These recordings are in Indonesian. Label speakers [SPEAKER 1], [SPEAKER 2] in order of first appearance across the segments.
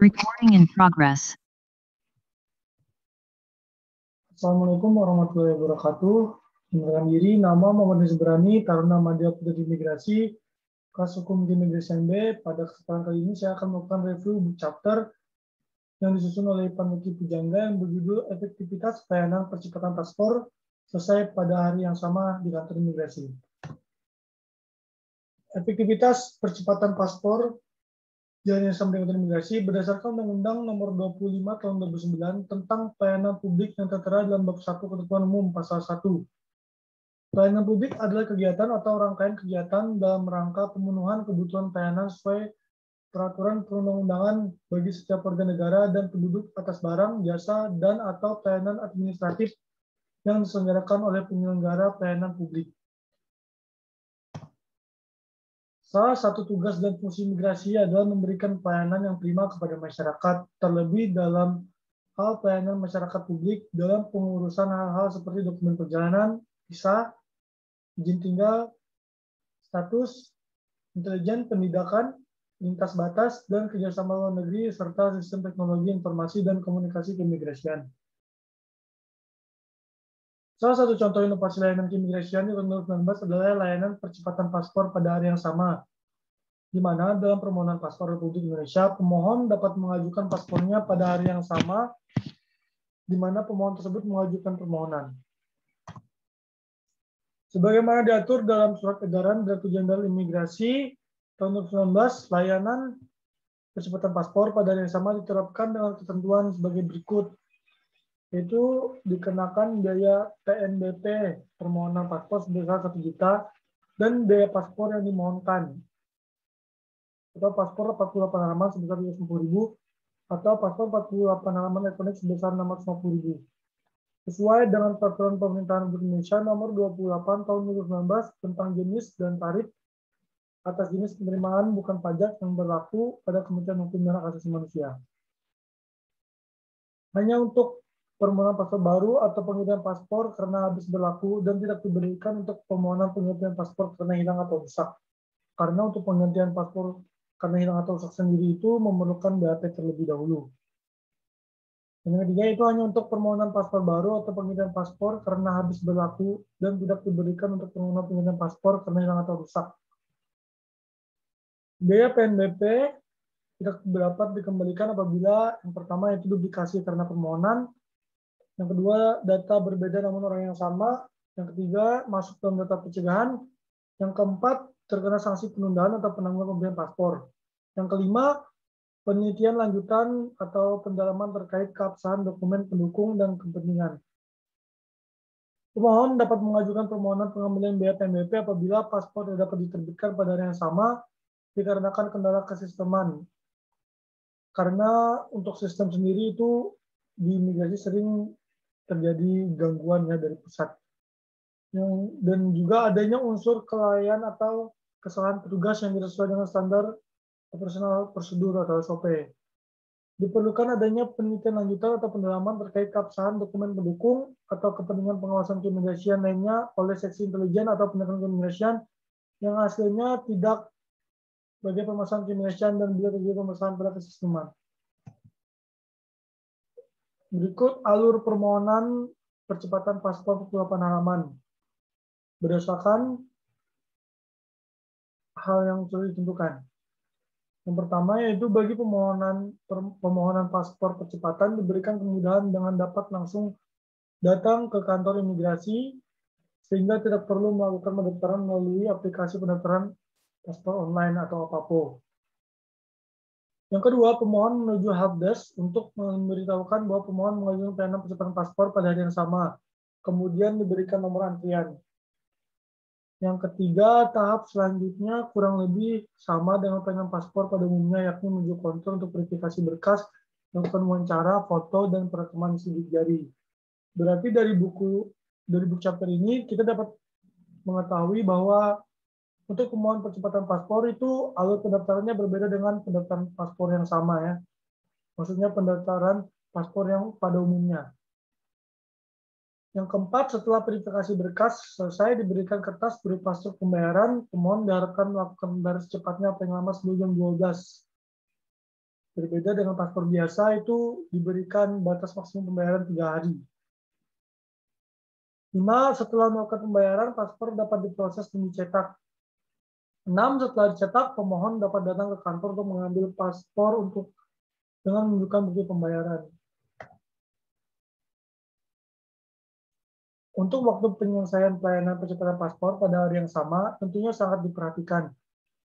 [SPEAKER 1] Recording in progress.
[SPEAKER 2] Assalamualaikum warahmatullahi wabarakatuh. Mengenalkan diri, nama Muhammad Rizbrani, Taruna Madya Putri Imigrasi, kelas hukum di Imigrasi B. Pada kesempatan kali ini saya akan melakukan review buku chapter yang disusun oleh Panuki Pujangga yang berjudul Efektivitas Pelayanan Percepatan Paspor selesai pada hari yang sama di kantor imigrasi. Efektivitas percepatan paspor Jalan yang sama dengan imigrasi berdasarkan Undang-Undang Nomor 25 Tahun 2009 tentang Pelayanan Publik yang tertera dalam Bab 1 Ketentuan Umum Pasal 1. Pelayanan publik adalah kegiatan atau rangkaian kegiatan dalam rangka pemenuhan kebutuhan pelayanan sesuai peraturan perundang-undangan bagi setiap warga negara dan penduduk atas barang, jasa, dan atau pelayanan administratif yang diselenggarakan oleh penyelenggara pelayanan publik. Salah satu tugas dan fungsi imigrasi adalah memberikan pelayanan yang prima kepada masyarakat, terlebih dalam hal pelayanan masyarakat publik dalam pengurusan hal-hal seperti dokumen perjalanan, visa, izin tinggal, status, intelijen, pendidikan, lintas batas, dan kerjasama luar negeri, serta sistem teknologi informasi dan komunikasi keimigrasian. Salah satu contoh inovasi layanan keimigrasian di tahun 2019 adalah layanan percepatan paspor pada hari yang sama, di mana dalam permohonan paspor Republik Indonesia, pemohon dapat mengajukan paspornya pada hari yang sama, di mana pemohon tersebut mengajukan permohonan. Sebagaimana diatur dalam Surat Edaran Direktur Jenderal Imigrasi tahun 2019, layanan percepatan paspor pada hari yang sama diterapkan dengan ketentuan sebagai berikut, yaitu dikenakan biaya PNBP permohonan paspor sebesar 1 juta dan biaya paspor yang dimohonkan, atau paspor 48 halaman sebesar 250.000 atau paspor 48 halaman elektronik sebesar 650.000. Sesuai dengan Peraturan Pemerintahan Republik Indonesia Nomor 28 Tahun 2019 tentang jenis dan tarif atas jenis penerimaan bukan pajak yang berlaku pada Kementerian Hukum dan Hak Asasi Manusia. Hanya untuk permohonan paspor baru atau penggantian paspor karena habis berlaku dan tidak diberikan untuk permohonan penggantian paspor karena hilang atau rusak. Karena untuk penggantian paspor karena hilang atau rusak sendiri itu memerlukan BAP terlebih dahulu. Yang ketiga itu hanya untuk permohonan paspor baru atau penggantian paspor karena habis berlaku dan tidak diberikan untuk permohonan penggantian paspor karena hilang atau rusak. Biaya PNBP tidak dapat dikembalikan apabila yang pertama itu duplikasi karena permohonan, yang kedua data berbeda namun orang yang sama, yang ketiga masuk dalam data pencegahan, yang keempat terkena sanksi penundaan atau penangguhan pemberian paspor, yang kelima penelitian lanjutan atau pendalaman terkait keabsahan dokumen pendukung dan kepentingan. Pemohon dapat mengajukan permohonan pengambilan biaya PNBP apabila paspor tidak dapat diterbitkan pada hari yang sama dikarenakan kendala kesisteman. Karena untuk sistem sendiri itu di imigrasi sering terjadi gangguan ya dari pusat. Dan juga adanya unsur kelalaian atau kesalahan petugas yang tidak sesuai dengan standar operasional prosedur atau SOP. Diperlukan adanya penelitian lanjutan atau pendalaman terkait keabsahan dokumen pendukung atau kepentingan pengawasan keimigrasian lainnya oleh seksi intelijen atau pendekatan keimigrasian yang hasilnya tidak sebagai permasalahan keimigrasian dan bila terjadi permasalahan pada kesisteman. Berikut alur permohonan percepatan paspor 48 halaman berdasarkan hal yang sudah ditentukan. Yang pertama yaitu bagi permohonan paspor percepatan diberikan kemudahan dengan dapat langsung datang ke kantor imigrasi sehingga tidak perlu melakukan pendaftaran melalui aplikasi pendaftaran paspor online atau apapun. Yang kedua, pemohon menuju helpdesk untuk memberitahukan bahwa pemohon mengajukan pelayanan percepatan paspor pada hari yang sama. Kemudian diberikan nomor antrian. Yang ketiga, tahap selanjutnya kurang lebih sama dengan pelayanan paspor pada umumnya, yakni menuju kontor untuk verifikasi berkas, melakukan wawancara, foto, dan perekaman sidik jari. Berarti dari buku chapter ini kita dapat mengetahui bahwa untuk pemohon percepatan paspor itu alur pendaftarannya berbeda dengan pendaftaran paspor yang sama ya. Maksudnya pendaftaran paspor yang pada umumnya. Yang keempat, setelah verifikasi berkas selesai diberikan kertas berupa struk pembayaran, pemohon diharapkan melakukan pembayaran secepatnya paling lama sebelum jam 12. Berbeda dengan paspor biasa itu diberikan batas maksimum pembayaran 3 hari. 5. Setelah melakukan pembayaran, paspor dapat diproses dan dicetak. 6. Setelah dicetak, pemohon dapat datang ke kantor untuk mengambil paspor dengan menunjukkan bukti pembayaran. Untuk waktu penyelesaian pelayanan percepatan paspor pada hari yang sama tentunya sangat diperhatikan.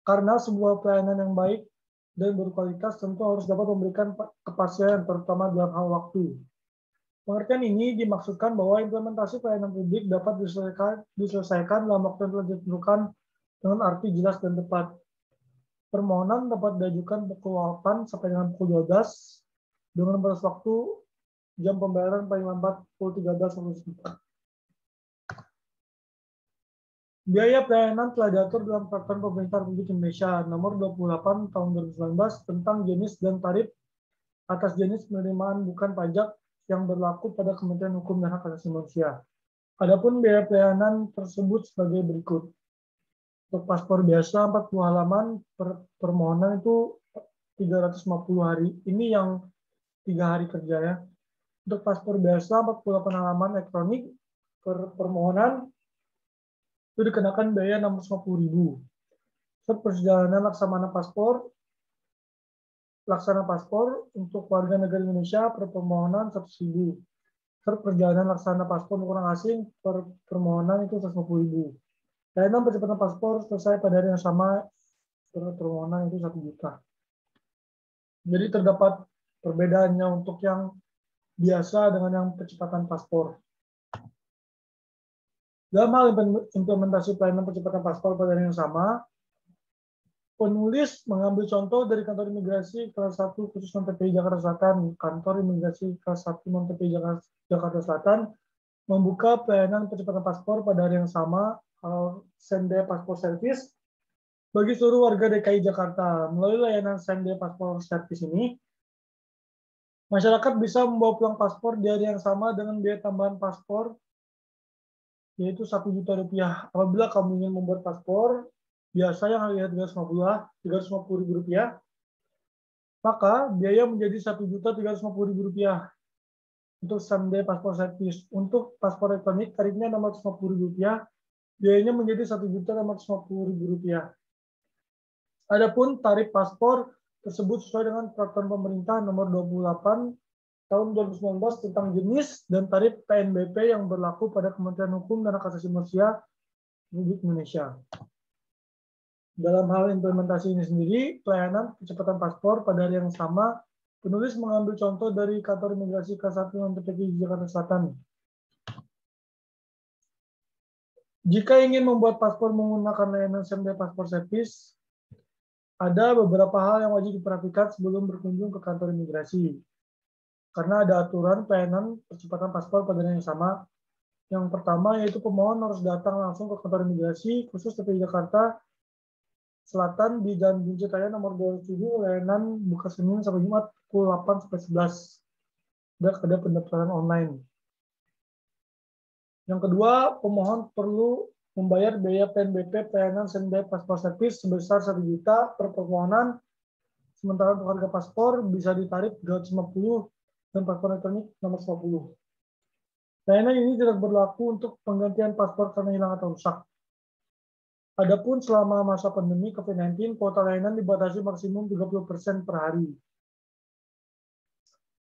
[SPEAKER 2] Karena sebuah pelayanan yang baik dan berkualitas tentu harus dapat memberikan kepastian terutama dalam hal waktu. Pengertian ini dimaksudkan bahwa implementasi pelayanan publik dapat diselesaikan dalam waktu yang telah ditentukan dengan arti jelas dan tepat. Permohonan dapat diajukan pukul 8 sampai dengan pukul 12 dengan batas waktu jam pembayaran paling lambat pukul 13.00. Biaya pelayanan telah diatur dalam Peraturan Pemerintah Republik Indonesia Nomor 28 Tahun 2019 tentang jenis dan tarif atas jenis penerimaan bukan pajak yang berlaku pada Kementerian Hukum dan Hak Asasi Manusia. Adapun biaya pelayanan tersebut sebagai berikut. Untuk paspor biasa 40 halaman permohonan itu 350 hari. Ini yang 3 hari kerja ya. Untuk paspor biasa 48 halaman elektronik permohonan itu dikenakan biaya 650.000. Untuk perjalanan laksana paspor untuk warga negara Indonesia per permohonan 100.000. Untuk perjalanan laksana paspor untuk orang asing per permohonan itu 150.000. Layanan percepatan paspor selesai pada hari yang sama per permohonan itu 1 juta. Jadi terdapat perbedaannya untuk yang biasa dengan yang percepatan paspor. Dalam hal implementasi pelayanan percepatan paspor pada hari yang sama, penulis mengambil contoh dari kantor imigrasi kelas 1 khusus non-TPI Jakarta Selatan, kantor imigrasi kelas 1 non-TPI Jakarta Selatan, membuka pelayanan percepatan paspor pada hari yang sama, same-day passport service, bagi seluruh warga DKI Jakarta. Melalui layanan same-day passport service ini, masyarakat bisa membawa pulang paspor di hari yang sama dengan biaya tambahan paspor yaitu Rp1 juta. Apabila kamu ingin membuat paspor biasa yang harganya Rp350.000, maka biaya menjadi Rp1.350.000 untuk same-day passport service. Untuk paspor elektronik tarifnya Rp650.000, biayanya menjadi Rp1.650.000. Adapun tarif paspor tersebut sesuai dengan peraturan pemerintah nomor 28 tahun 2019 tentang jenis dan tarif PNBP yang berlaku pada Kementerian Hukum dan Hak Asasi Manusia Republik Indonesia. Dalam hal implementasi ini sendiri, pelayanan percepatan paspor pada hari yang sama, penulis mengambil contoh dari kantor imigrasi kelas 1 non-TPI Jakarta Selatan. Jika ingin membuat paspor menggunakan layanan same-day passport service, ada beberapa hal yang wajib diperhatikan sebelum berkunjung ke kantor imigrasi. Karena ada aturan pelayanan percepatan paspor pada hari yang sama. Yang pertama yaitu pemohon harus datang langsung ke kantor imigrasi khusus TPI Jakarta Selatan di Jalan Binjai Raya nomor 27, layanan buka Senin sampai Jumat pukul 8 sampai 11. Ada pendaftaran online. Yang kedua, pemohon perlu membayar biaya PNBP pelayanan same-day passport service sebesar 1 juta per permohonan. Sementara untuk harga paspor bisa ditarif 350 dan paspor elektronik nomor 50. Layanan ini tidak berlaku untuk penggantian paspor karena hilang atau rusak. Adapun selama masa pandemi COVID-19, kuota layanan dibatasi maksimum 30% per hari.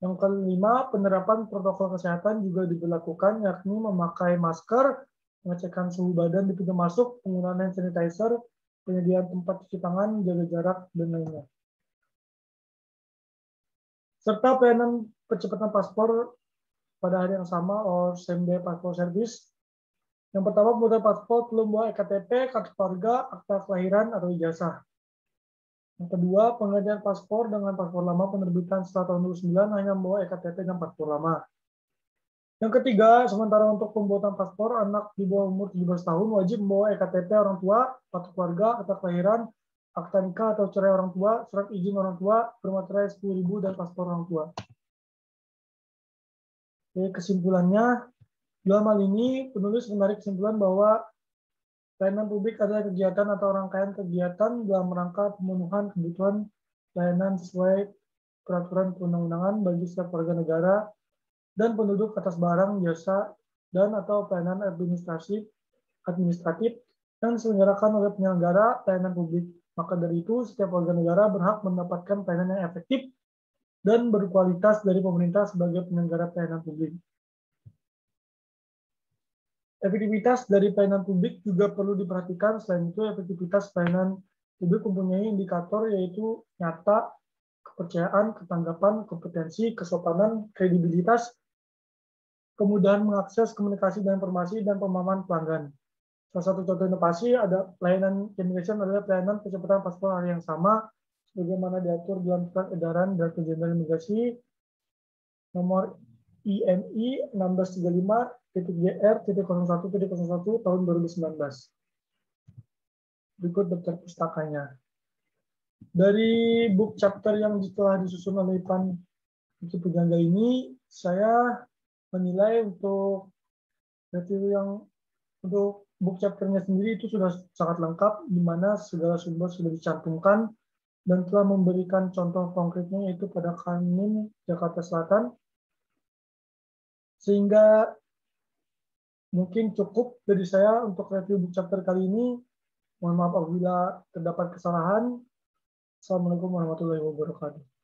[SPEAKER 2] Yang kelima, penerapan protokol kesehatan juga diberlakukan, yakni memakai masker, pengecekan suhu badan di pintu masuk, penggunaan hand sanitizer, penyediaan tempat cuci tangan, jaga jarak, dan lainnya. Serta pelayanan percepatan paspor pada hari yang sama or same-day passport service. Yang pertama, pembuatan paspor perlu membawa EKTP, kartu keluarga, akta kelahiran, atau ijazah. Yang kedua, penggantian paspor dengan paspor lama penerbitan setelah tahun 2009 hanya membawa EKTP dan paspor lama. Yang ketiga, sementara untuk pembuatan paspor, anak di bawah umur 17 tahun wajib membawa EKTP orang tua, kartu keluarga, akta kelahiran, akta nikah atau cerai orang tua, surat izin orang tua, bermaterai 10.000 dan paspor orang tua. Oke, kesimpulannya, dalam hal ini penulis menarik kesimpulan bahwa pelayanan publik adalah kegiatan atau rangkaian kegiatan dalam rangka pemenuhan kebutuhan pelayanan sesuai peraturan perundang-undangan bagi setiap warga negara dan penduduk atas barang, jasa, dan atau pelayanan administratif yang diselenggarakan oleh penyelenggara pelayanan publik. Maka dari itu, setiap warga negara berhak mendapatkan pelayanan yang efektif dan berkualitas dari pemerintah sebagai penyelenggara pelayanan publik. Efektivitas dari pelayanan publik juga perlu diperhatikan. Selain itu, efektivitas pelayanan publik mempunyai indikator yaitu nyata, kepercayaan, ketanggapan, kompetensi, kesopanan, kredibilitas, kemudahan mengakses komunikasi dan informasi, dan pemahaman pelanggan. Salah satu contoh inovasi ada pelayanan immigration adalah pelayanan percepatan paspor hari yang sama, sebagaimana diatur dalam surat edaran Direktur Jenderal Imigrasi nomor IMI 1635-GR.01.01 tahun 2019. Berikut daftar pustakanya. Dari book chapter yang telah disusun oleh Pan Wiki Pujangga ini, saya menilai untuk review yang untuk book chapternya sendiri itu sudah sangat lengkap, di mana segala sumber sudah dicantumkan dan telah memberikan contoh konkretnya yaitu pada Kanin, Jakarta Selatan. Sehingga mungkin cukup dari saya untuk review book chapter kali ini. Mohon maaf apabila terdapat kesalahan. Assalamualaikum warahmatullahi wabarakatuh.